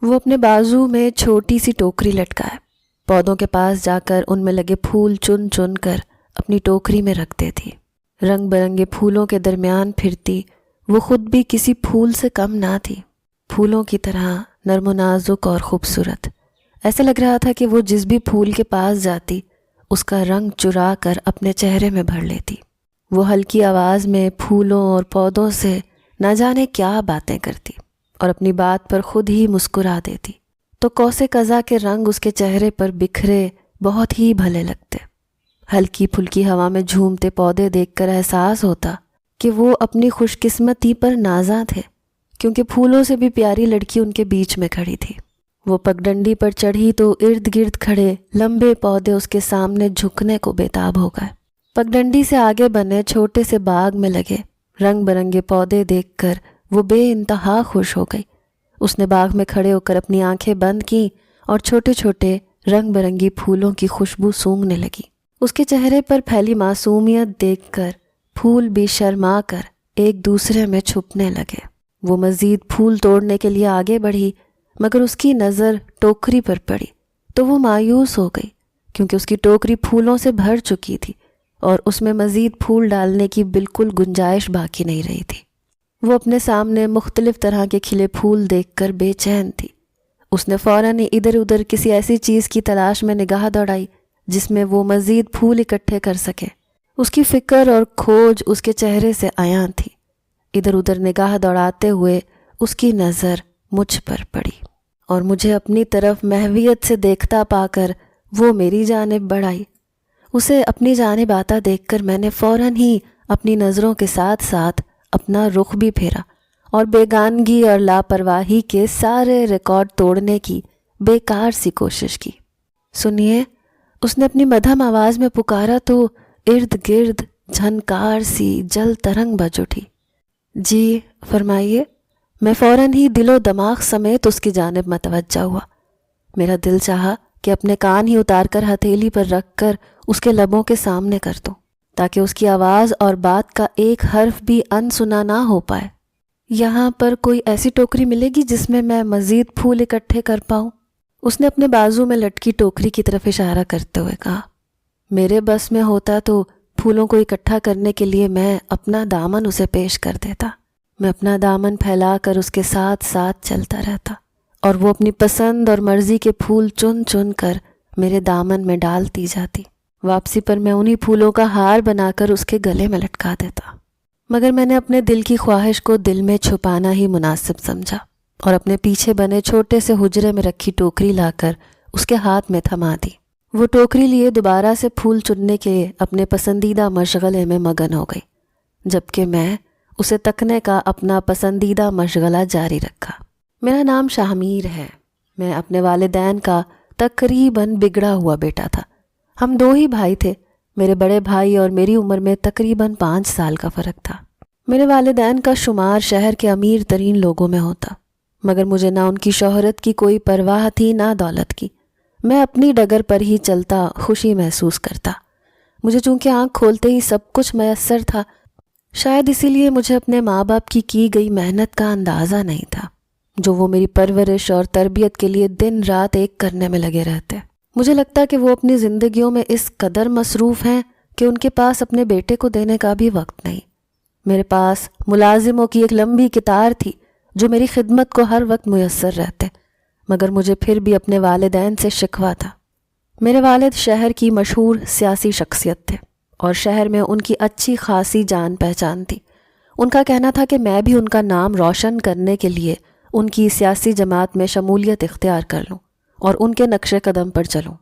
وہ اپنے بازو میں چھوٹی سی ٹوکری لٹکائے، پودوں کے پاس جا کر ان میں لگے پھول چن چن کر اپنی ٹوکری میں رکھتے تھی۔ رنگ برنگے پھولوں کے درمیان پھرتی وہ خود بھی کسی پھول سے کم نہ تھی، پھولوں کی طرح نرم و نازک اور خوبصورت۔ ایسا لگ رہا تھا کہ وہ جس بھی پھول کے پاس جاتی اس کا رنگ چرا کر اپنے چہرے میں بھر لیتی۔ وہ ہلکی آواز میں پھولوں اور پودوں سے نہ جانے کیا باتیں کرتی اور اپنی بات پر خود ہی مسکرا دیتی، تو کوسے قضا کے رنگ اس کے چہرے پر بکھرے بہت ہی بھلے لگتے۔ ہلکی پھلکی ہوا میں جھومتے پودے دیکھ کر احساس ہوتا کہ وہ اپنی خوش قسمتی پر نازاں تھے، کیونکہ پھولوں سے بھی پیاری لڑکی ان کے بیچ میں کھڑی تھی۔ وہ پگڈنڈی پر چڑھی تو ارد گرد کھڑے لمبے پودے اس کے سامنے جھکنے کو بےتاب ہو گئے۔ پگڈنڈی سے آگے بنے چھوٹے سے باغ میں لگے رنگ برنگے پودے دیکھ کر وہ بے انتہا خوش ہو گئی۔ اس نے باغ میں کھڑے ہو کر اپنی آنکھیں بند کیں اور چھوٹے چھوٹے رنگ برنگی پھولوں کی خوشبو سونگھنے لگی۔ اس کے چہرے پر پھیلی معصومیت دیکھ کر پھول بھی شرما کر ایک دوسرے میں چھپنے لگے۔ وہ مزید پھول توڑنے کے لیے آگے بڑھی، مگر اس کی نظر ٹوکری پر پڑی تو وہ مایوس ہو گئی، کیونکہ اس کی ٹوکری پھولوں سے بھر چکی تھی اور اس میں مزید پھول ڈالنے کی بالکل گنجائش باقی نہیں رہی تھی۔ وہ اپنے سامنے مختلف طرح کے کھلے پھول دیکھ کر بے چین تھی۔ اس نے فوراً ادھر ادھر کسی ایسی چیز کی تلاش میں نگاہ دوڑائی جس میں وہ مزید پھول اکٹھے کر سکے۔ اس کی فکر اور کھوج اس کے چہرے سے عیاں تھی۔ ادھر ادھر نگاہ دوڑاتے ہوئے اس کی نظر مجھ پر پڑی اور مجھے اپنی طرف محویت سے دیکھتا پا کر وہ میری جانب بڑھائی۔ اسے اپنی جانب آتا دیکھ کر میں نے فوراً ہی اپنی نظروں کے ساتھ ساتھ اپنا رخ بھی پھیرا اور بیگانگی اور لاپرواہی کے سارے ریکارڈ توڑنے کی بیکار سی کوشش کی۔ سنیے، اس نے اپنی مدھم آواز میں پکارا تو ارد گرد جھنکار سی جل ترنگ بج اٹھی۔ جی فرمائیے۔ میں فوراً ہی دل و دماغ سمیت اس کی جانب متوجہ ہوا۔ میرا دل چاہا کہ اپنے کان ہی اتار کر ہتھیلی پر رکھ کر اس کے لبوں کے سامنے کر دوں، تاکہ اس کی آواز اور بات کا ایک حرف بھی انسنا نہ ہو پائے۔ یہاں پر کوئی ایسی ٹوکری ملے گی جس میں مزید پھول اکٹھے کر پاؤں؟ اس نے اپنے بازو میں لٹکی ٹوکری کی طرف اشارہ کرتے ہوئے کہا۔ میرے بس میں ہوتا تو پھولوں کو اکٹھا کرنے کے لیے میں اپنا دامن اسے پیش کر دیتا۔ میں اپنا دامن پھیلا کر اس کے ساتھ ساتھ چلتا رہتا اور وہ اپنی پسند اور مرضی کے پھول چن چن کر میرے دامن میں ڈالتی جاتی۔ واپسی پر میں انہی پھولوں کا ہار بنا کر اس کے گلے میں لٹکا دیتا، مگر میں نے اپنے دل کی خواہش کو دل میں چھپانا ہی مناسب سمجھا اور اپنے پیچھے بنے چھوٹے سے حجرے میں رکھی ٹوکری لا کر اس کے ہاتھ میں تھما دی۔ وہ ٹوکری لیے دوبارہ سے پھول چننے کے اپنے پسندیدہ مشغلے میں مگن ہو گئی، جبکہ میں اسے تکنے کا اپنا پسندیدہ مشغلہ جاری رکھا۔ میرا نام شاہمیر ہے۔ میں اپنے والدین کا تقریباً بگڑا ہوا بیٹا تھا۔ ہم دو ہی بھائی تھے۔ میرے بڑے بھائی اور میری عمر میں تقریباً 5 سال کا فرق تھا۔ میرے والدین کا شمار شہر کے امیر ترین لوگوں میں ہوتا، مگر مجھے نہ ان کی شہرت کی کوئی پرواہ تھی نہ دولت کی۔ میں اپنی ڈگر پر ہی چلتا خوشی محسوس کرتا۔ مجھے چونکہ آنکھ کھولتے ہی سب کچھ میسر تھا، شاید اسی لیے مجھے اپنے ماں باپ کی گئی محنت کا اندازہ نہیں تھا، جو وہ میری پرورش اور تربیت کے لیے دن رات ایک کرنے میں لگے رہتے۔ مجھے لگتا کہ وہ اپنی زندگیوں میں اس قدر مصروف ہیں کہ ان کے پاس اپنے بیٹے کو دینے کا بھی وقت نہیں۔ میرے پاس ملازموں کی ایک لمبی قطار تھی جو میری خدمت کو ہر وقت میسر رہتے، مگر مجھے پھر بھی اپنے والدین سے شکوہ تھا۔ میرے والد شہر کی مشہور سیاسی شخصیت تھے اور شہر میں ان کی اچھی خاصی جان پہچان تھی۔ ان کا کہنا تھا کہ میں بھی ان کا نام روشن کرنے کے لیے ان کی سیاسی جماعت میں شمولیت اختیار کر لوں اور ان کے نقش قدم پر چلوں،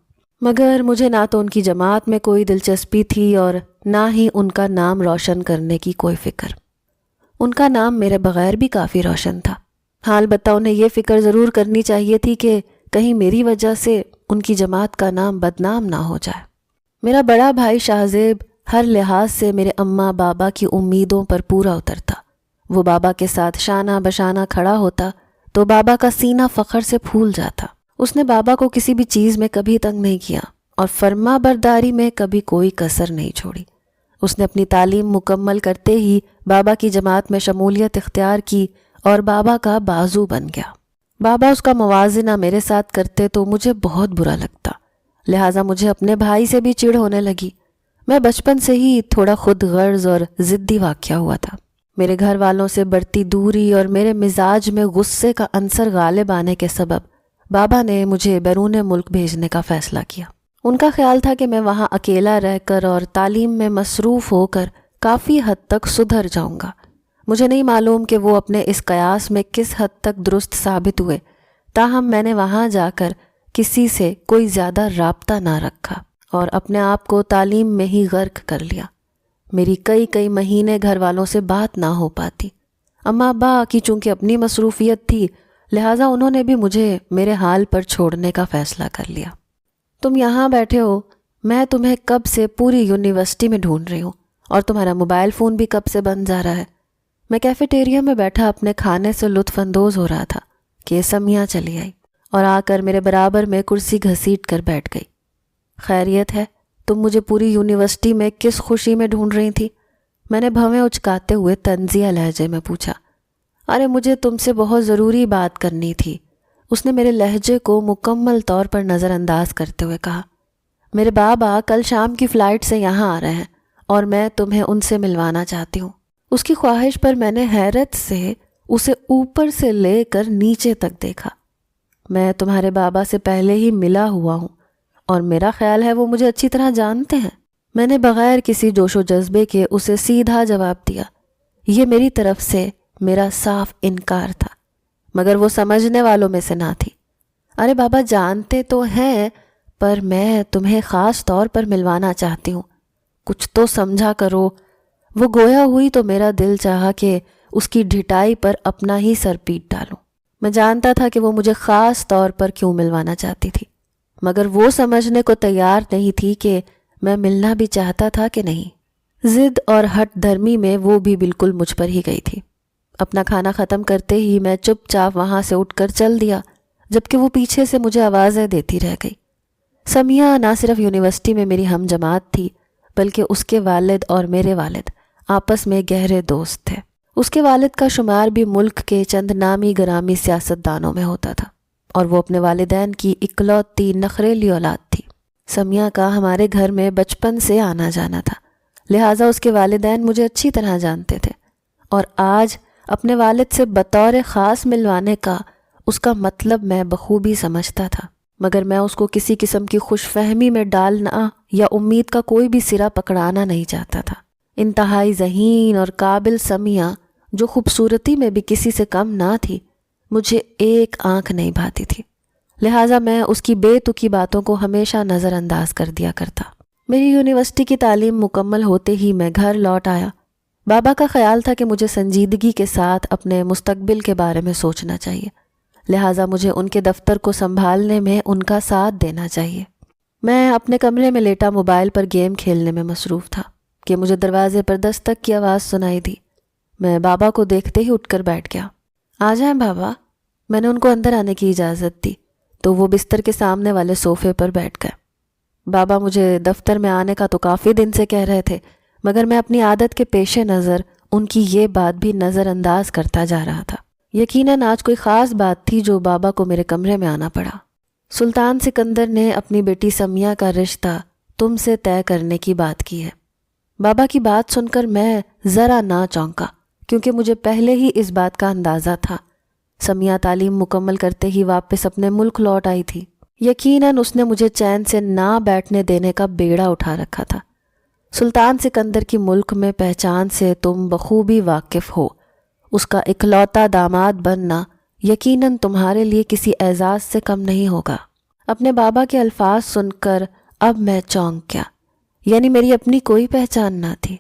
مگر مجھے نہ تو ان کی جماعت میں کوئی دلچسپی تھی اور نہ ہی ان کا نام روشن کرنے کی کوئی فکر۔ ان کا نام میرے بغیر بھی کافی روشن تھا۔ حال البتہ انہیں یہ فکر ضرور کرنی چاہیے تھی کہ کہیں میری وجہ سے ان کی جماعت کا نام بدنام نہ ہو جائے۔ میرا بڑا بھائی شاہزیب ہر لحاظ سے میرے اماں بابا کی امیدوں پر پورا اترتا۔ وہ بابا کے ساتھ شانہ بشانہ کھڑا ہوتا تو بابا کا سینہ فخر سے پھول جاتا۔ اس نے بابا کو کسی بھی چیز میں کبھی تنگ نہیں کیا اور فرما برداری میں کبھی کوئی کسر نہیں چھوڑی۔ اس نے اپنی تعلیم مکمل کرتے ہی بابا کی جماعت میں شمولیت اختیار کی اور بابا کا بازو بن گیا۔ بابا اس کا موازنہ میرے ساتھ کرتے تو مجھے بہت برا لگتا، لہٰذا مجھے اپنے بھائی سے بھی چڑ ہونے لگی۔ میں بچپن سے ہی تھوڑا خود غرض اور ضدی واقعہ ہوا تھا۔ میرے گھر والوں سے بڑھتی دوری اور میرے مزاج میں غصے کا عنصر غالب آنے کے سبب بابا نے مجھے بیرون ملک بھیجنے کا فیصلہ کیا۔ ان کا خیال تھا کہ میں وہاں اکیلا رہ کر اور تعلیم میں مصروف ہو کر کافی حد تک سدھر جاؤں گا۔ مجھے نہیں معلوم کہ وہ اپنے اس قیاس میں کس حد تک درست ثابت ہوئے، تاہم میں نے وہاں جا کر کسی سے کوئی زیادہ رابطہ نہ رکھا اور اپنے آپ کو تعلیم میں ہی غرق کر لیا۔ میری کئی مہینے گھر والوں سے بات نہ ہو پاتی۔ اماں ابا کی چونکہ اپنی مصروفیت تھی، لہٰذا انہوں نے بھی مجھے میرے حال پر چھوڑنے کا فیصلہ کر لیا۔ تم یہاں بیٹھے ہو، میں تمہیں کب سے پوری یونیورسٹی میں ڈھونڈ رہی ہوں، اور تمہارا موبائل فون بھی کب سے بند جا رہا ہے۔ میں کیفیٹیریا میں بیٹھا اپنے کھانے سے لطف اندوز ہو رہا تھا کہ سمیہ چلی آئی اور آ کر میرے برابر میں کرسی گھسیٹ کر بیٹھ گئی۔ خیریت ہے؟ تم مجھے پوری یونیورسٹی میں کس خوشی میں ڈھونڈ رہی تھی؟ میں نے بھویں اچکاتے ہوئے طنزیہ لہجے میں پوچھا۔ ارے مجھے تم سے بہت ضروری بات کرنی تھی، اس نے میرے لہجے کو مکمل طور پر نظر انداز کرتے ہوئے کہا۔ میرے بابا کل شام کی فلائٹ سے یہاں آ رہے ہیں اور میں تمہیں ان سے ملوانا چاہتی ہوں۔ اس کی خواہش پر میں نے حیرت سے اسے اوپر سے لے کر نیچے تک دیکھا۔ میں تمہارے بابا سے پہلے ہی ملا ہوا ہوں اور میرا خیال ہے وہ مجھے اچھی طرح جانتے ہیں۔ میں نے بغیر کسی جوش و جذبے کے اسے سیدھا جواب دیا۔ یہ میری طرف سے میرا صاف انکار تھا، مگر وہ سمجھنے والوں میں سے نہ تھی۔ ارے بابا جانتے تو ہیں، پر میں تمہیں خاص طور پر ملوانا چاہتی ہوں، کچھ تو سمجھا کرو۔ وہ گویا ہوئی تو میرا دل چاہا کہ اس کی ڈھٹائی پر اپنا ہی سر پیٹ ڈالوں۔ میں جانتا تھا کہ وہ مجھے خاص طور پر کیوں ملوانا چاہتی تھی، مگر وہ سمجھنے کو تیار نہیں تھی کہ میں ملنا بھی چاہتا تھا کہ نہیں۔ ضد اور ہٹ دھرمی میں وہ بھی بالکل مجھ پر ہی گئی تھی۔ اپنا کھانا ختم کرتے ہی میں چپ چاپ وہاں سے اٹھ کر چل دیا، جبکہ وہ پیچھے سے مجھے آوازیں دیتی رہ گئی۔ سمیہ نہ صرف یونیورسٹی میں میری ہم جماعت تھی، بلکہ اس کے والد اور میرے والد آپس میں گہرے دوست تھے۔ اس کے والد کا شمار بھی ملک کے چند نامی گرامی سیاستدانوں میں ہوتا تھا، اور وہ اپنے والدین کی اکلوتی نخریلی اولاد تھی۔ سمیہ کا ہمارے گھر میں بچپن سے آنا جانا تھا، لہٰذا اس کے والدین مجھے اچھی طرح جانتے تھے، اور آج اپنے والد سے بطور خاص ملوانے کا اس کا مطلب میں بخوبی سمجھتا تھا، مگر میں اس کو کسی قسم کی خوش فہمی میں ڈالنا یا امید کا کوئی بھی سرا پکڑانا نہیں چاہتا تھا۔ انتہائی ذہین اور قابل سمیہ، جو خوبصورتی میں بھی کسی سے کم نہ تھی، مجھے ایک آنکھ نہیں بھاتی تھی، لہٰذا میں اس کی بے تکی باتوں کو ہمیشہ نظر انداز کر دیا کرتا۔ میری یونیورسٹی کی تعلیم مکمل ہوتے ہی میں گھر لوٹ آیا۔ بابا کا خیال تھا کہ مجھے سنجیدگی کے ساتھ اپنے مستقبل کے بارے میں سوچنا چاہیے، لہٰذا مجھے ان کے دفتر کو سنبھالنے میں ان کا ساتھ دینا چاہیے۔ میں اپنے کمرے میں لیٹا موبائل پر گیم کھیلنے میں مصروف تھا کہ مجھے دروازے پر دستک کی آواز سنائی دی۔ میں بابا کو دیکھتے ہی اٹھ کر بیٹھ گیا۔ آ جائیں بابا، میں نے ان کو اندر آنے کی اجازت دی تو وہ بستر کے سامنے والے صوفے پر بیٹھ گئے۔ بابا مجھے دفتر میں آنے کا تو کافی دن سے کہہ رہے تھے، مگر میں اپنی عادت کے پیش نظر ان کی یہ بات بھی نظر انداز کرتا جا رہا تھا۔ یقیناً آج کوئی خاص بات تھی جو بابا کو میرے کمرے میں آنا پڑا۔ سلطان سکندر نے اپنی بیٹی سمیہ کا رشتہ تم سے طے کرنے کی بات کی ہے۔ بابا کی بات سن کر میں ذرا نہ چونکا، کیونکہ مجھے پہلے ہی اس بات کا اندازہ تھا۔ سمیہ تعلیم مکمل کرتے ہی واپس اپنے ملک لوٹ آئی تھی۔ یقیناً اس نے مجھے چین سے نہ بیٹھنے دینے کا بیڑا اٹھا رکھا تھا۔ سلطان سکندر کی ملک میں پہچان سے تم بخوبی واقف ہو۔ اس کا اکلوتا داماد بننا یقیناً تمہارے لیے کسی اعزاز سے کم نہیں ہوگا۔ اپنے بابا کے الفاظ سن کر اب میں چونک گیا، یعنی میری اپنی کوئی پہچان نہ تھی۔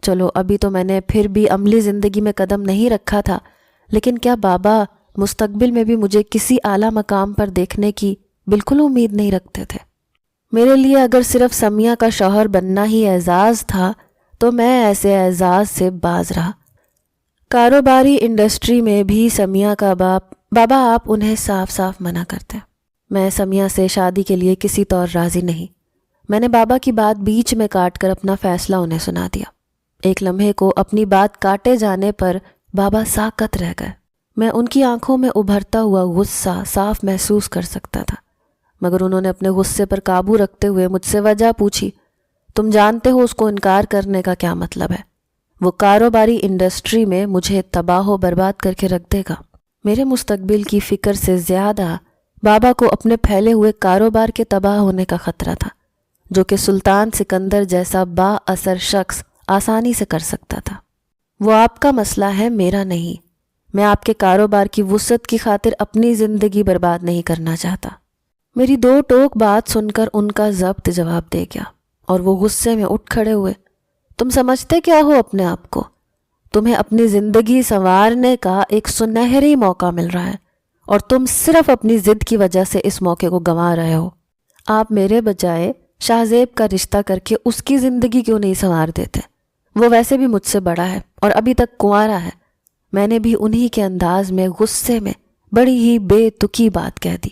چلو ابھی تو میں نے پھر بھی عملی زندگی میں قدم نہیں رکھا تھا، لیکن کیا بابا مستقبل میں بھی مجھے کسی اعلیٰ مقام پر دیکھنے کی بالکل امید نہیں رکھتے تھے؟ میرے لیے اگر صرف سمیہ کا شوہر بننا ہی اعزاز تھا تو میں ایسے اعزاز سے باز رہا۔ کاروباری انڈسٹری میں بھی سمیہ کا بابا آپ انہیں صاف صاف منع کرتے۔ میں سمیہ سے شادی کے لیے کسی طور راضی نہیں۔ میں نے بابا کی بات بیچ میں کاٹ کر اپنا فیصلہ انہیں سنا دیا۔ ایک لمحے کو اپنی بات کاٹے جانے پر بابا ساکت رہ گئے۔ میں ان کی آنکھوں میں ابھرتا ہوا غصہ صاف محسوس کر سکتا تھا، مگر انہوں نے اپنے غصے پر قابو رکھتے ہوئے مجھ سے وجہ پوچھی۔ تم جانتے ہو اس کو انکار کرنے کا کیا مطلب ہے؟ وہ کاروباری انڈسٹری میں مجھے تباہ و برباد کر کے رکھ دے گا۔ میرے مستقبل کی فکر سے زیادہ بابا کو اپنے پھیلے ہوئے کاروبار کے تباہ ہونے کا خطرہ تھا، جو کہ سلطان سکندر جیسا با اثر شخص آسانی سے کر سکتا تھا۔ وہ آپ کا مسئلہ ہے، میرا نہیں۔ میں آپ کے کاروبار کی وسعت کی خاطر اپنی زندگی برباد نہیں کرنا چاہتا۔ میری دو ٹوک بات سن کر ان کا ضبط جواب دے گیا اور وہ غصے میں اٹھ کھڑے ہوئے۔ تم سمجھتے کیا ہو اپنے آپ کو؟ تمہیں اپنی زندگی سنوارنے کا ایک سنہری موقع مل رہا ہے اور تم صرف اپنی ضد کی وجہ سے اس موقع کو گنوا رہے ہو۔ آپ میرے بجائے شاہ زیب کا رشتہ کر کے اس کی زندگی کیوں نہیں سنوار دیتے؟ وہ ویسے بھی مجھ سے بڑا ہے اور ابھی تک کنوارا ہے۔ میں نے بھی انہی کے انداز میں غصے میں بڑی ہی بے تکی بات کہہ دی۔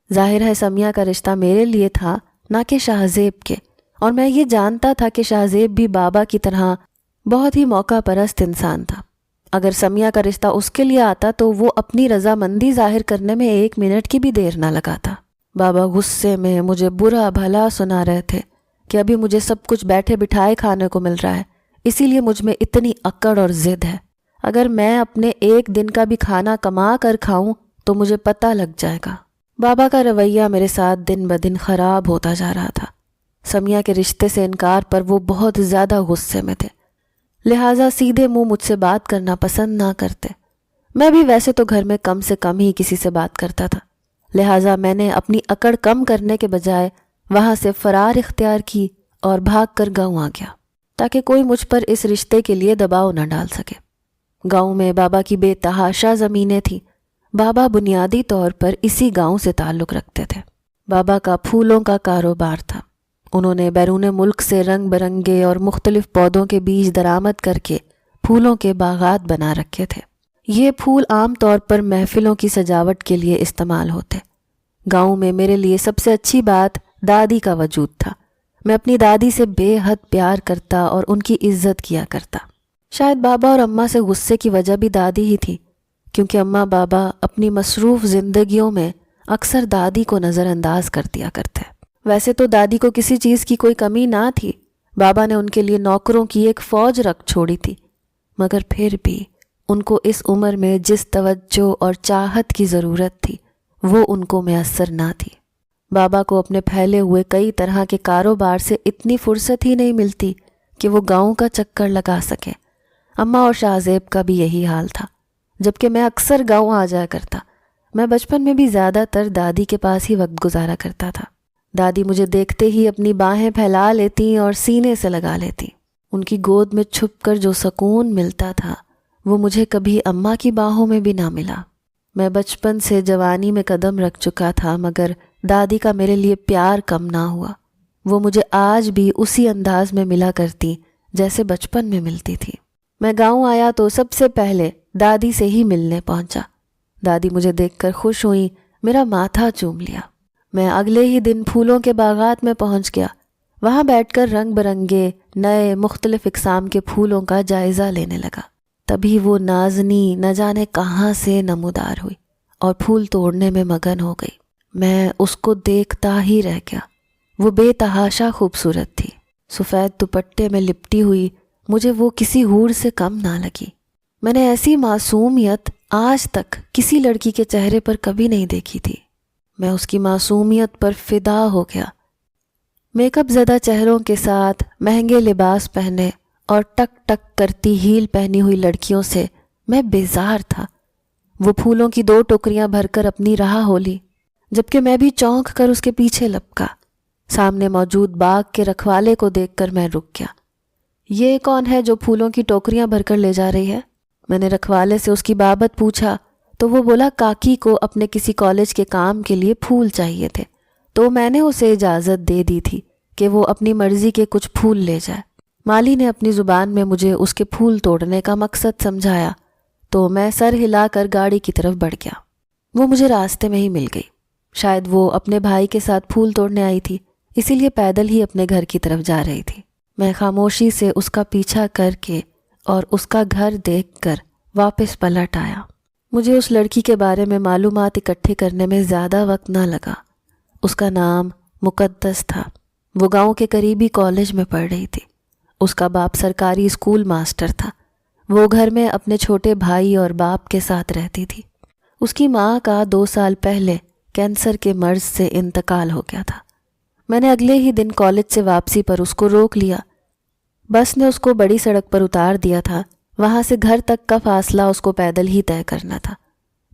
ظاہر ہے سمیہ کا رشتہ میرے لیے تھا، نہ کہ شاہ زیب کے، اور میں یہ جانتا تھا کہ شاہ زیب بھی بابا کی طرح بہت ہی موقع پرست انسان تھا۔ اگر سمیہ کا رشتہ اس کے لیے آتا تو وہ اپنی رضامندی ظاہر کرنے میں 1 منٹ کی بھی دیر نہ لگاتا۔ بابا غصے میں مجھے برا بھلا سنا رہے تھے کہ ابھی مجھے سب کچھ بیٹھے بٹھائے کھانے کو مل رہا ہے، اسی لیے مجھ میں اتنی اکڑ اور ضد ہے۔ اگر میں اپنے 1 دن کا بھی کھانا کما کر کھاؤں تو مجھے پتہ لگ جائے گا۔ بابا کا رویہ میرے ساتھ دن بدن خراب ہوتا جا رہا تھا۔ سمیہ کے رشتے سے انکار پر وہ بہت زیادہ غصے میں تھے، لہٰذا سیدھے منہ مجھ سے بات کرنا پسند نہ کرتے۔ میں بھی ویسے تو گھر میں کم سے کم ہی کسی سے بات کرتا تھا، لہٰذا میں نے اپنی اکڑ کم کرنے کے بجائے وہاں سے فرار اختیار کی اور بھاگ کر گاؤں آ گیا تاکہ کوئی مجھ پر اس رشتے کے لیے دباؤ نہ ڈال سکے۔ گاؤں میں بابا کی بے تحاشا زمینیں تھیں۔ بابا بنیادی طور پر اسی گاؤں سے تعلق رکھتے تھے۔ بابا کا پھولوں کا کاروبار تھا۔ انہوں نے بیرون ملک سے رنگ برنگے اور مختلف پودوں کے بیج درآمد کر کے پھولوں کے باغات بنا رکھے تھے۔ یہ پھول عام طور پر محفلوں کی سجاوٹ کے لیے استعمال ہوتے۔ گاؤں میں میرے لیے سب سے اچھی بات دادی کا وجود تھا۔ میں اپنی دادی سے بے حد پیار کرتا اور ان کی عزت کیا کرتا۔ شاید بابا اور اماں سے غصے کی وجہ بھی دادی ہی تھی، کیونکہ اماں بابا اپنی مصروف زندگیوں میں اکثر دادی کو نظر انداز کر دیا کرتے۔ ویسے تو دادی کو کسی چیز کی کوئی کمی نہ تھی، بابا نے ان کے لیے نوکروں کی ایک فوج رکھ چھوڑی تھی، مگر پھر بھی ان کو اس عمر میں جس توجہ اور چاہت کی ضرورت تھی وہ ان کو میسر نہ تھی۔ بابا کو اپنے پھیلے ہوئے کئی طرح کے کاروبار سے اتنی فرصت ہی نہیں ملتی کہ وہ گاؤں کا چکر لگا سکے۔ اماں اور شاہ زیب کا بھی یہی حال تھا، جبکہ میں اکثر گاؤں آ جایا کرتا۔ میں بچپن میں بھی زیادہ تر دادی کے پاس ہی وقت گزارا کرتا تھا۔ دادی مجھے دیکھتے ہی اپنی باہیں پھیلا لیتی اور سینے سے لگا لیتی۔ ان کی گود میں چھپ کر جو سکون ملتا تھا وہ مجھے کبھی اماں کی باہوں میں بھی نہ ملا۔ میں بچپن سے جوانی میں قدم رکھ چکا تھا، مگر دادی کا میرے لیے پیار کم نہ ہوا۔ وہ مجھے آج بھی اسی انداز میں ملا کرتی جیسے بچپن میں ملتی تھی۔ میں گاؤں آیا تو سب سے پہلے دادی سے ہی ملنے پہنچا۔ دادی مجھے دیکھ کر خوش ہوئیں، میرا ماتھا چوم لیا۔ میں اگلے ہی دن پھولوں کے باغات میں پہنچ گیا۔ وہاں بیٹھ کر رنگ برنگے نئے مختلف اقسام کے پھولوں کا جائزہ لینے لگا۔ تبھی وہ نازنی نہ جانے کہاں سے نمودار ہوئی اور پھول توڑنے میں مگن ہو گئی۔ میں اس کو دیکھتا ہی رہ گیا۔ وہ بے تحاشا خوبصورت تھی۔ سفید دوپٹے میں لپٹی ہوئی مجھے وہ کسی حور سے کم نہ لگی۔ میں نے ایسی معصومیت آج تک کسی لڑکی کے چہرے پر کبھی نہیں دیکھی تھی۔ میں اس کی معصومیت پر فدا ہو گیا۔ میک اپ زدہ چہروں کے ساتھ مہنگے لباس پہنے اور ٹک ٹک کرتی ہیل پہنی ہوئی لڑکیوں سے میں بیزار تھا۔ وہ پھولوں کی 2 ٹوکریاں بھر کر اپنی راہ ہو لی، جبکہ میں بھی چونک کر اس کے پیچھے لپکا۔ سامنے موجود باغ کے رکھوالے کو دیکھ کر میں رک گیا۔ یہ کون ہے جو پھولوں کی ٹوکریاں بھر کر لے جا رہی ہے؟ میں نے رکھوالے سے اس کی بابت پوچھا تو وہ بولا کاکی کو اپنے کسی کالج کے کام کے لیے پھول چاہیے تھے، تو میں نے اسے اجازت دے دی تھی کہ وہ اپنی مرضی کے کچھ پھول لے جائے۔ مالی نے اپنی زبان میں مجھے اس کے پھول توڑنے کا مقصد سمجھایا تو میں سر ہلا کر گاڑی کی طرف بڑھ گیا۔ وہ مجھے راستے میں ہی مل گئی۔ شاید وہ اپنے بھائی کے ساتھ پھول توڑنے آئی تھی، اسی لیے پیدل ہی اپنے گھر کی طرف جا رہی تھی۔ میں خاموشی سے اس کا پیچھا کر کے اور اس کا گھر دیکھ کر واپس پلٹ آیا۔ مجھے اس لڑکی کے بارے میں معلومات اکٹھے کرنے میں زیادہ وقت نہ لگا۔ اس کا نام مقدس تھا۔ وہ گاؤں کے قریبی کالج میں پڑھ رہی تھی۔ اس کا باپ سرکاری اسکول ماسٹر تھا۔ وہ گھر میں اپنے چھوٹے بھائی اور باپ کے ساتھ رہتی تھی۔ اس کی ماں کا 2 سال پہلے کینسر کے مرض سے انتقال ہو گیا تھا۔ میں نے اگلے ہی دن کالج سے واپسی پر اس کو روک لیا۔ بس نے اس کو بڑی سڑک پر اتار دیا تھا۔ وہاں سے گھر تک کا فاصلہ اس کو پیدل ہی طے کرنا تھا۔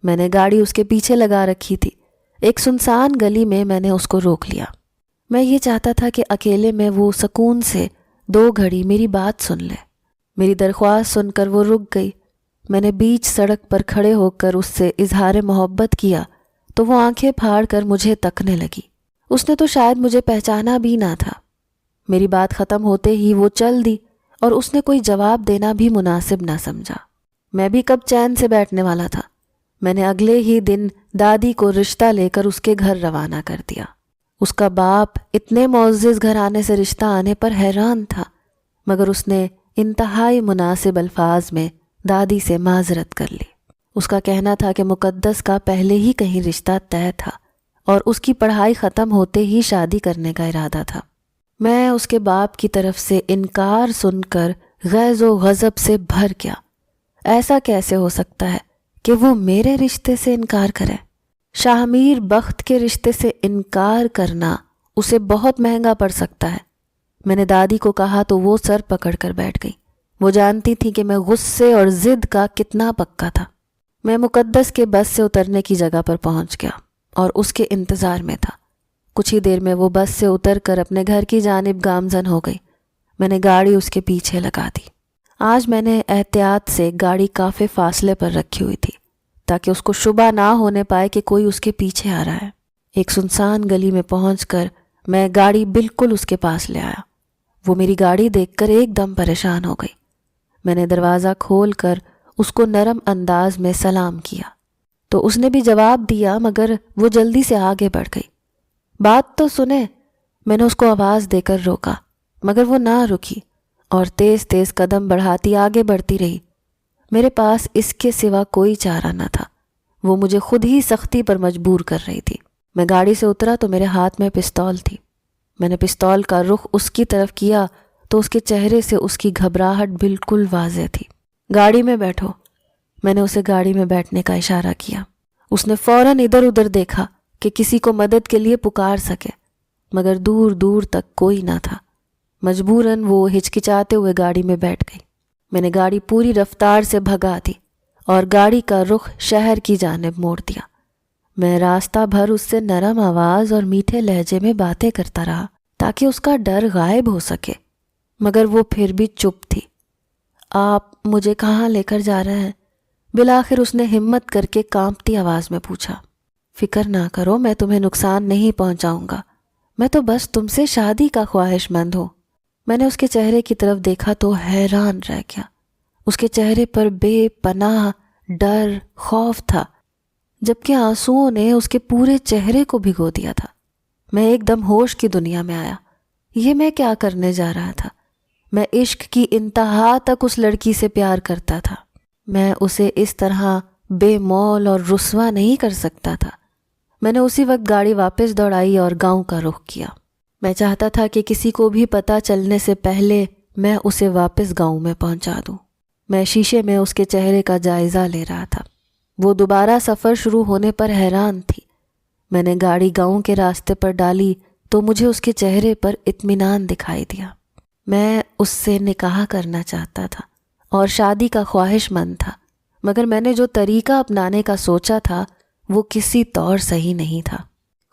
میں نے گاڑی اس کے پیچھے لگا رکھی تھی۔ ایک سنسان گلی میں نے اس کو روک لیا۔ میں یہ چاہتا تھا کہ اکیلے میں وہ سکون سے 2 گھڑی میری بات سن لے۔ میری درخواست سن کر وہ رک گئی۔ میں نے بیچ سڑک پر کھڑے ہو کر اس سے اظہار محبت کیا تو وہ آنکھیں پھاڑ کر مجھے تکنے لگی۔ اس نے تو شاید مجھے پہچانا بھی نہ تھا۔ میری بات ختم ہوتے ہی وہ چل دی اور اس نے کوئی جواب دینا بھی مناسب نہ سمجھا۔ میں بھی کب چین سے بیٹھنے والا تھا۔ میں نے اگلے ہی دن دادی کو رشتہ لے کر اس کے گھر روانہ کر دیا۔ اس کا باپ اتنے معزز گھرانے سے رشتہ آنے پر حیران تھا، مگر اس نے انتہائی مناسب الفاظ میں دادی سے معذرت کر لی۔ اس کا کہنا تھا کہ مقدس کا پہلے ہی کہیں رشتہ طے تھا اور اس کی پڑھائی ختم ہوتے ہی شادی کرنے کا ارادہ تھا۔ میں اس کے باپ کی طرف سے انکار سن کر غیظ و غضب سے بھر گیا۔ ایسا کیسے ہو سکتا ہے کہ وہ میرے رشتے سے انکار کرے؟ شاہ میر بخت کے رشتے سے انکار کرنا اسے بہت مہنگا پڑ سکتا ہے۔ میں نے دادی کو کہا تو وہ سر پکڑ کر بیٹھ گئی۔ وہ جانتی تھی کہ میں غصے اور ضد کا کتنا پکا تھا۔ میں مقدس کے بس سے اترنے کی جگہ پر پہنچ گیا اور اس کے انتظار میں تھا۔ کچھ ہی دیر میں وہ بس سے اتر کر اپنے گھر کی جانب گامزن ہو گئی۔ میں نے گاڑی اس کے پیچھے لگا دی۔ آج میں نے احتیاط سے گاڑی کافی فاصلے پر رکھی ہوئی تھی تاکہ اس کو شبہ نہ ہونے پائے کہ کوئی اس کے پیچھے آ رہا ہے۔ ایک سنسان گلی میں پہنچ کر میں گاڑی بالکل اس کے پاس لے آیا۔ وہ میری گاڑی دیکھ کر ایک دم پریشان ہو گئی۔ میں نے دروازہ کھول کر اس کو نرم انداز میں سلام کیا تو اس نے بھی جواب دیا، مگر وہ جلدی سے آگے بڑھ گئی۔ بات تو سنے، میں نے اس کو آواز دے کر روکا، مگر وہ نہ رکی اور تیز تیز قدم بڑھاتی آگے بڑھتی رہی۔ میرے پاس اس کے سوا کوئی چارہ نہ تھا۔ وہ مجھے خود ہی سختی پر مجبور کر رہی تھی۔ میں گاڑی سے اترا تو میرے ہاتھ میں پستول تھی۔ میں نے پستول کا رخ اس کی طرف کیا تو اس کے چہرے سے اس کی گھبراہٹ بالکل واضح تھی۔ گاڑی میں بیٹھو، میں نے اسے گاڑی میں بیٹھنے کا اشارہ کیا۔ اس نے فوراً ادھر ادھر دیکھا کہ کسی کو مدد کے لیے پکار سکے، مگر دور دور تک کوئی نہ تھا۔ مجبوراً وہ ہچکچاتے ہوئے گاڑی میں بیٹھ گئی۔ میں نے گاڑی پوری رفتار سے بھگا دی اور گاڑی کا رخ شہر کی جانب موڑ دیا۔ میں راستہ بھر اس سے نرم آواز اور میٹھے لہجے میں باتیں کرتا رہا تاکہ اس کا ڈر غائب ہو سکے، مگر وہ پھر بھی چپ تھی۔ آپ مجھے کہاں لے کر جا رہے ہیں؟ بالآخر اس نے ہمت کر کے کانپتی آواز میں پوچھا۔ فکر نہ کرو، میں تمہیں نقصان نہیں پہنچاؤں گا، میں تو بس تم سے شادی کا خواہش مند ہوں۔ میں نے اس کے چہرے کی طرف دیکھا تو حیران رہ گیا۔ اس کے چہرے پر بے پناہ ڈر، خوف تھا، جبکہ آنسوؤں نے اس کے پورے چہرے کو بھگو دیا تھا۔ میں ایک دم ہوش کی دنیا میں آیا۔ یہ میں کیا کرنے جا رہا تھا؟ میں عشق کی انتہا تک اس لڑکی سے پیار کرتا تھا۔ میں اسے اس طرح بے مول اور رسوا نہیں کر سکتا تھا۔ میں نے اسی وقت گاڑی واپس دوڑائی اور گاؤں کا رخ کیا۔ میں چاہتا تھا کہ کسی کو بھی پتہ چلنے سے پہلے میں اسے واپس گاؤں میں پہنچا دوں۔ میں شیشے میں اس کے چہرے کا جائزہ لے رہا تھا۔ وہ دوبارہ سفر شروع ہونے پر حیران تھی۔ میں نے گاڑی گاؤں کے راستے پر ڈالی تو مجھے اس کے چہرے پر اطمینان دکھائی دیا۔ میں اس سے نکاح کرنا چاہتا تھا اور شادی کا خواہش مند تھا، مگر میں نے جو طریقہ اپنانے کا سوچا تھا وہ کسی طور صحیح نہیں تھا۔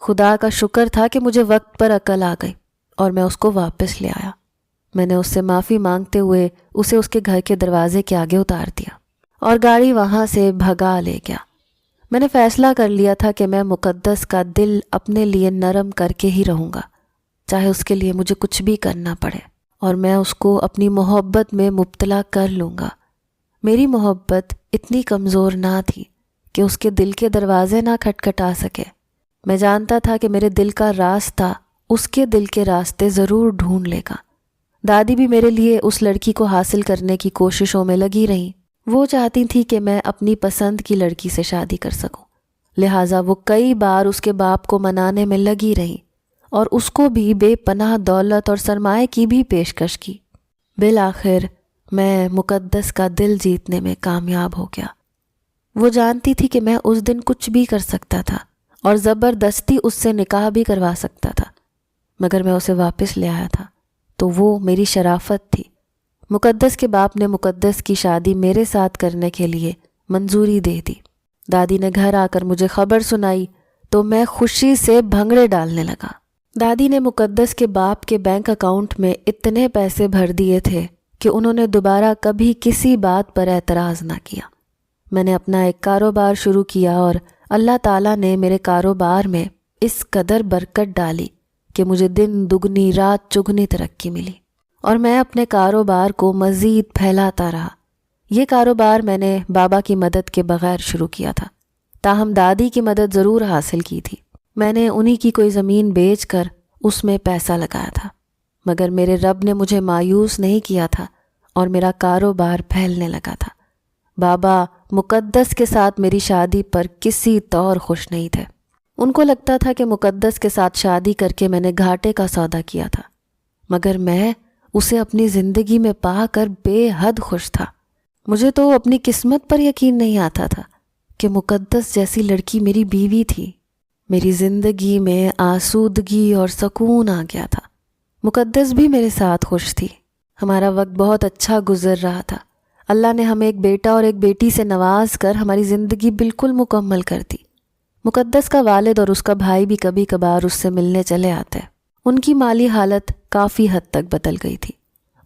خدا کا شکر تھا کہ مجھے وقت پر عقل آ گئی اور میں اس کو واپس لے آیا۔ میں نے اس سے معافی مانگتے ہوئے اسے اس کے گھر کے دروازے کے آگے اتار دیا اور گاڑی وہاں سے بھگا لے گیا۔ میں نے فیصلہ کر لیا تھا کہ میں مقدس کا دل اپنے لیے نرم کر کے ہی رہوں گا، چاہے اس کے لیے مجھے کچھ بھی کرنا پڑے، اور میں اس کو اپنی محبت میں مبتلا کر لوں گا۔ میری محبت اتنی کمزور نہ تھی کہ اس کے دل کے دروازے نہ کھٹکھٹا سکے۔ میں جانتا تھا کہ میرے دل کا راستہ اس کے دل کے راستے ضرور ڈھونڈ لے گا۔ دادی بھی میرے لیے اس لڑکی کو حاصل کرنے کی کوششوں میں لگی رہیں۔ وہ چاہتی تھی کہ میں اپنی پسند کی لڑکی سے شادی کر سکوں، لہٰذا وہ کئی بار اس کے باپ کو منانے میں لگی رہیں اور اس کو بھی بے پناہ دولت اور سرمایہ کی بھی پیشکش کی۔ بالآخر میں مقدس کا دل جیتنے میں کامیاب ہو گیا۔ وہ جانتی تھی کہ میں اس دن کچھ بھی کر سکتا تھا اور زبردستی اس سے نکاح بھی کروا سکتا تھا، مگر میں اسے واپس لے آیا تھا تو وہ میری شرافت تھی۔ مقدس کے باپ نے مقدس کی شادی میرے ساتھ کرنے کے لیے منظوری دے دی۔ دادی نے گھر آ کر مجھے خبر سنائی تو میں خوشی سے بھنگڑے ڈالنے لگا۔ دادی نے مقدس کے باپ کے بینک اکاؤنٹ میں اتنے پیسے بھر دیے تھے کہ انہوں نے دوبارہ کبھی کسی بات پر اعتراض نہ کیا۔ میں نے اپنا ایک کاروبار شروع کیا اور اللہ تعالیٰ نے میرے کاروبار میں اس قدر برکت ڈالی کہ مجھے دن دگنی رات چگنی ترقی ملی اور میں اپنے کاروبار کو مزید پھیلاتا رہا۔ یہ کاروبار میں نے بابا کی مدد کے بغیر شروع کیا تھا، تاہم دادی کی مدد ضرور حاصل کی تھی۔ میں نے انہی کی کوئی زمین بیچ کر اس میں پیسہ لگایا تھا، مگر میرے رب نے مجھے مایوس نہیں کیا تھا اور میرا کاروبار پھیلنے لگا تھا۔ بابا مقدس کے ساتھ میری شادی پر کسی طور خوش نہیں تھے۔ ان کو لگتا تھا کہ مقدس کے ساتھ شادی کر کے میں نے گھاٹے کا سودا کیا تھا، مگر میں اسے اپنی زندگی میں پا کر بے حد خوش تھا۔ مجھے تو اپنی قسمت پر یقین نہیں آتا تھا کہ مقدس جیسی لڑکی میری بیوی تھی۔ میری زندگی میں آسودگی اور سکون آ گیا تھا۔ مقدس بھی میرے ساتھ خوش تھی۔ ہمارا وقت بہت اچھا گزر رہا تھا۔ اللہ نے ہمیں ایک بیٹا اور ایک بیٹی سے نواز کر ہماری زندگی بالکل مکمل کر دی۔ مقدس کا والد اور اس کا بھائی بھی کبھی کبھار اس سے ملنے چلے آتے۔ ان کی مالی حالت کافی حد تک بدل گئی تھی۔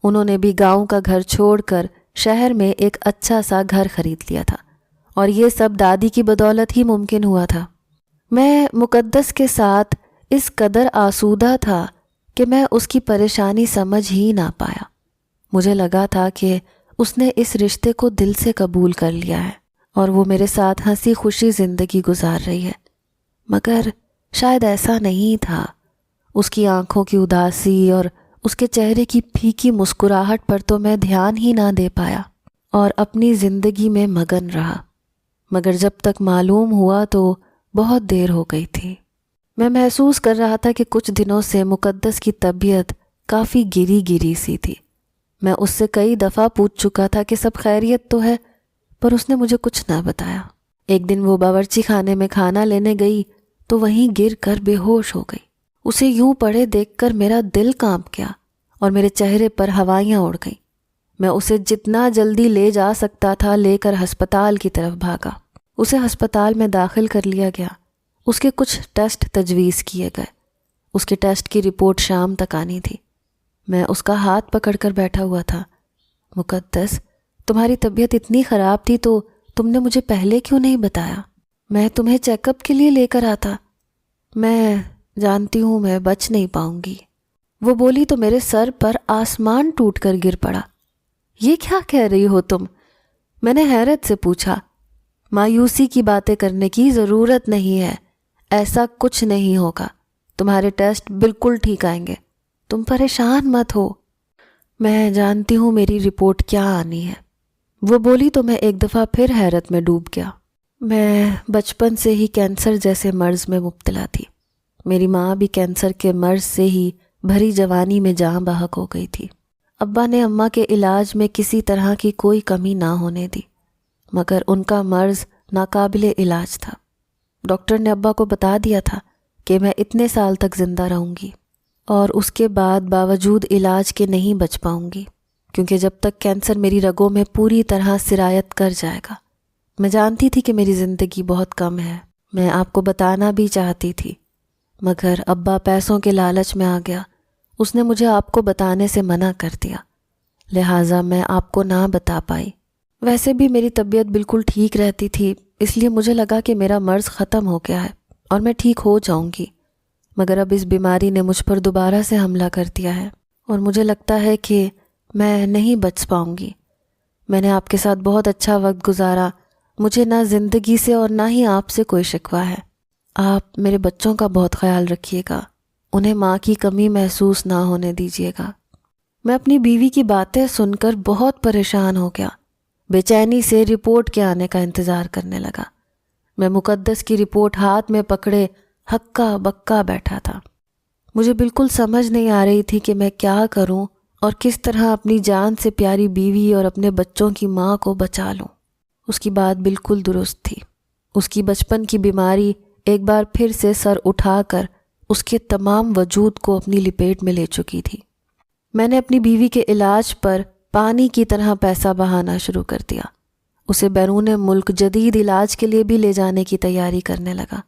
انہوں نے بھی گاؤں کا گھر چھوڑ کر شہر میں ایک اچھا سا گھر خرید لیا تھا، اور یہ سب دادی کی بدولت ہی ممکن ہوا تھا۔ میں مقدس کے ساتھ اس قدر آسودہ تھا کہ میں اس کی پریشانی سمجھ ہی نہ پایا۔ مجھے لگا تھا کہ اس نے اس رشتے کو دل سے قبول کر لیا ہے اور وہ میرے ساتھ ہنسی خوشی زندگی گزار رہی ہے، مگر شاید ایسا نہیں تھا۔ اس کی آنکھوں کی اداسی اور اس کے چہرے کی پھیکی مسکراہٹ پر تو میں دھیان ہی نہ دے پایا اور اپنی زندگی میں مگن رہا، مگر جب تک معلوم ہوا تو بہت دیر ہو گئی تھی۔ میں محسوس کر رہا تھا کہ کچھ دنوں سے مقدس کی طبیعت کافی گری گری سی تھی۔ میں اس سے کئی دفعہ پوچھ چکا تھا کہ سب خیریت تو ہے، پر اس نے مجھے کچھ نہ بتایا۔ ایک دن وہ باورچی خانے میں کھانا لینے گئی تو وہیں گر کر بے ہوش ہو گئی۔ اسے یوں پڑے دیکھ کر میرا دل کانپ گیا اور میرے چہرے پر ہوائیاں اڑ گئیں۔ میں اسے جتنا جلدی لے جا سکتا تھا لے کر ہسپتال کی طرف بھاگا۔ اسے ہسپتال میں داخل کر لیا گیا۔ اس کے کچھ ٹیسٹ تجویز کیے گئے۔ اس کے ٹیسٹ کی رپورٹ شام تک آنی تھی۔ میں اس کا ہاتھ پکڑ کر بیٹھا ہوا تھا۔ مقدس، تمہاری طبیعت اتنی خراب تھی تو تم نے مجھے پہلے کیوں نہیں بتایا؟ میں تمہیں چیک اپ کے لیے لے کر آتا۔ میں جانتی ہوں میں بچ نہیں پاؤں گی۔ وہ بولی تو میرے سر پر آسمان ٹوٹ کر گر پڑا۔ یہ کیا کہہ رہی ہو تم؟ میں نے حیرت سے پوچھا۔ مایوسی کی باتیں کرنے کی ضرورت نہیں ہے، ایسا کچھ نہیں ہوگا، تمہارے ٹیسٹ بالکل ٹھیک آئیں گے، تم پریشان مت ہو۔ میں جانتی ہوں میری رپورٹ کیا آنی ہے، وہ بولی تو میں ایک دفعہ پھر حیرت میں ڈوب گیا۔ میں بچپن سے ہی کینسر جیسے مرض میں مبتلا تھی۔ میری ماں بھی کینسر کے مرض سے ہی بھری جوانی میں جاں بحق ہو گئی تھی۔ ابا نے اماں کے علاج میں کسی طرح کی کوئی کمی نہ ہونے دی، مگر ان کا مرض ناقابل علاج تھا۔ ڈاکٹر نے ابا کو بتا دیا تھا کہ میں اتنے سال تک زندہ رہوں گی اور اس کے بعد باوجود علاج کے نہیں بچ پاؤں گی، کیونکہ جب تک کینسر میری رگوں میں پوری طرح سرایت کر جائے گا۔ میں جانتی تھی کہ میری زندگی بہت کم ہے، میں آپ کو بتانا بھی چاہتی تھی، مگر ابا پیسوں کے لالچ میں آ گیا۔ اس نے مجھے آپ کو بتانے سے منع کر دیا، لہٰذا میں آپ کو نہ بتا پائی۔ ویسے بھی میری طبیعت بالکل ٹھیک رہتی تھی، اس لیے مجھے لگا کہ میرا مرض ختم ہو گیا ہے اور میں ٹھیک ہو جاؤں گی، مگر اب اس بیماری نے مجھ پر دوبارہ سے حملہ کر دیا ہے اور مجھے لگتا ہے کہ میں نہیں بچ پاؤں گی۔ میں نے آپ کے ساتھ بہت اچھا وقت گزارا، مجھے نہ زندگی سے اور نہ ہی آپ سے کوئی شکوہ ہے۔ آپ میرے بچوں کا بہت خیال رکھیے گا، انہیں ماں کی کمی محسوس نہ ہونے دیجیے گا۔ میں اپنی بیوی کی باتیں سن کر بہت پریشان ہو گیا۔ بے چینی سے رپورٹ کے آنے کا انتظار کرنے لگا۔ میں مقدس کی رپورٹ ہاتھ میں پکڑے ہکا بکا بیٹھا تھا۔ مجھے بالکل سمجھ نہیں آ رہی تھی کہ میں کیا کروں اور کس طرح اپنی جان سے پیاری بیوی اور اپنے بچوں کی ماں کو بچا لوں۔ اس کی بات بالکل درست تھی۔ اس کی بچپن کی بیماری ایک بار پھر سے سر اٹھا کر اس کے تمام وجود کو اپنی لپیٹ میں لے چکی تھی۔ میں نے اپنی بیوی کے علاج پر پانی کی طرح پیسہ بہانا شروع کر دیا۔ اسے بیرون ملک جدید علاج کے لیے بھی لے جانے کی تیاری کرنے لگا۔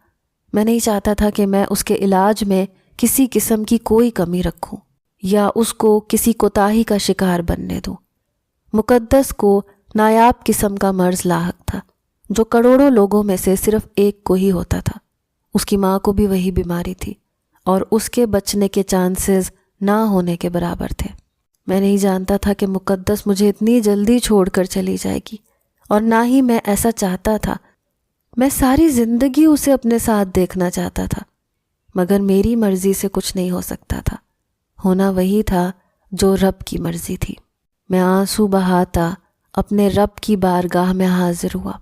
میں نہیں چاہتا تھا کہ میں اس کے علاج میں کسی قسم کی کوئی کمی رکھوں یا اس کو کسی کوتاہی کا شکار بننے دوں۔ مقدس کو نایاب قسم کا مرض لاحق تھا جو کروڑوں لوگوں میں سے صرف ایک کو ہی ہوتا تھا۔ اس کی ماں کو بھی وہی بیماری تھی اور اس کے بچنے کے چانسز نہ ہونے کے برابر تھے۔ میں نہیں جانتا تھا کہ مقدس مجھے اتنی جلدی چھوڑ کر چلی جائے گی، اور نہ ہی میں ایسا چاہتا تھا۔ میں ساری زندگی اسے اپنے ساتھ دیکھنا چاہتا تھا، مگر میری مرضی سے کچھ نہیں ہو سکتا تھا۔ ہونا وہی تھا جو رب کی مرضی تھی۔ میں آنسو بہاتا اپنے رب کی بارگاہ میں حاضر ہوا،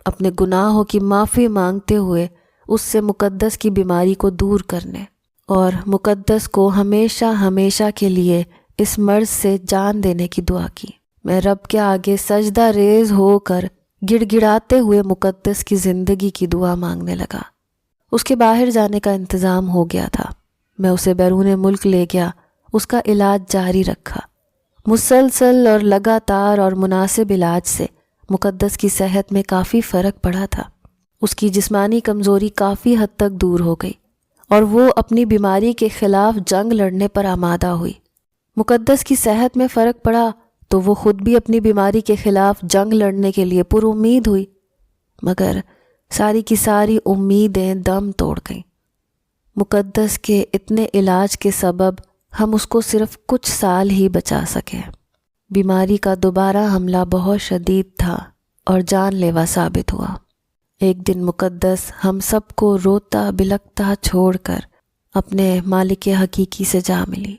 اپنے گناہوں کی معافی مانگتے ہوئے اس سے مقدس کی بیماری کو دور کرنے اور مقدس کو ہمیشہ ہمیشہ کے لیے اس مرض سے جان دینے کی دعا کی۔ میں رب کے آگے سجدہ ریز ہو کر گڑ گڑاتے ہوئے مقدس کی زندگی کی دعا مانگنے لگا۔ اس کے باہر جانے کا انتظام ہو گیا تھا۔ میں اسے بیرون ملک لے گیا، اس کا علاج جاری رکھا۔ مسلسل اور لگاتار اور مناسب علاج سے مقدس کی صحت میں کافی فرق پڑا تھا۔ اس کی جسمانی کمزوری کافی حد تک دور ہو گئی اور وہ اپنی بیماری کے خلاف جنگ لڑنے پر آمادہ ہوئی۔ مقدس کی صحت میں فرق پڑا تو وہ خود بھی اپنی بیماری کے خلاف جنگ لڑنے کے لیے پر امید ہوئی، مگر ساری کی ساری امیدیں دم توڑ گئیں۔ مقدس کے اتنے علاج کے سبب ہم اس کو صرف کچھ سال ہی بچا سکے۔ بیماری کا دوبارہ حملہ بہت شدید تھا اور جان لیوا ثابت ہوا۔ ایک دن مقدس ہم سب کو روتا بلکتا چھوڑ کر اپنے مالک حقیقی سے جا ملی۔